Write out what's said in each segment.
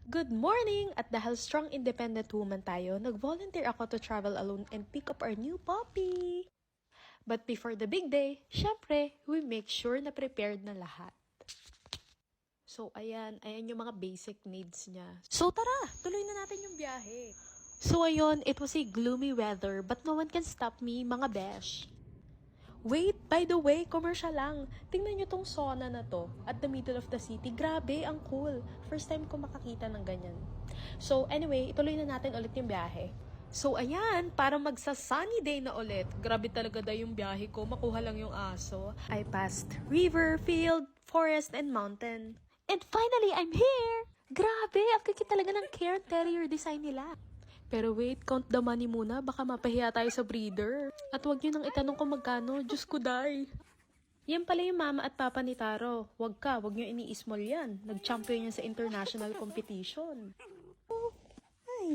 Good morning! At dahil strong independent woman tayo, nag-volunteer ako to travel alone and pick up our new puppy. But before the big day, syempre, we make sure na prepared na lahat. So, ayan yung mga basic needs niya. So, tara! Tuloy na natin yung biyahe. So, ayun, it was a gloomy weather, but no one can stop me, mga besh. Wait, by the way, commercial lang. Tingnan nyo tong sauna na to at the middle of the city. Grabe, ang cool. First time ko makakita ng ganyan. So, anyway, ituloy na natin ulit yung biyahe. So, ayan, para magsa-sunny day na ulit. Grabe talaga daw yung biyahe ko. Makuha lang yung aso. I passed river, field, forest, and mountain. And finally, I'm here! Grabe, ang kiki talaga ng care terrier design nila. Pero wait, count the money muna. Baka mapahiya tayo sa breeder. At wag nyo nang itanong kung magkano. Diyos ko, day. Yan pala yung mama at papa ni Taro. Wag nyo ini-small yan. Nag-champion yan sa international competition. Ay.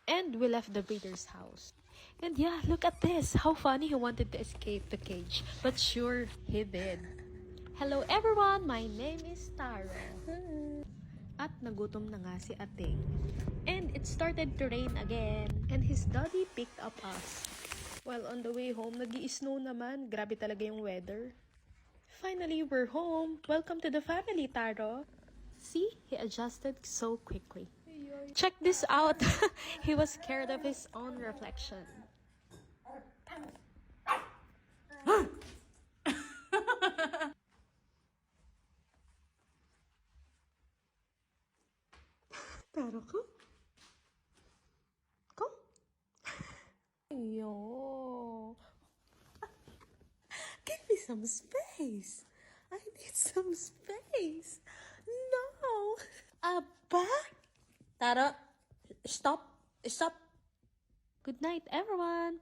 And we left the breeder's house. And yeah, look at this. How funny he wanted to escape the cage. But sure, he did. Hello everyone, my name is Taro. At nagutom na nga si Ating. And it started to rain again. And his daddy picked up us. While on the way home, nag-i-snow naman. Grabe talaga yung weather. Finally, we're home. Welcome to the family, Taro. See? He adjusted so quickly. Check this out. He was scared of his own reflection. Taro ko? Come. Yo. Give me some space. I need some space. No. Aba? Taro, stop. Good night, everyone.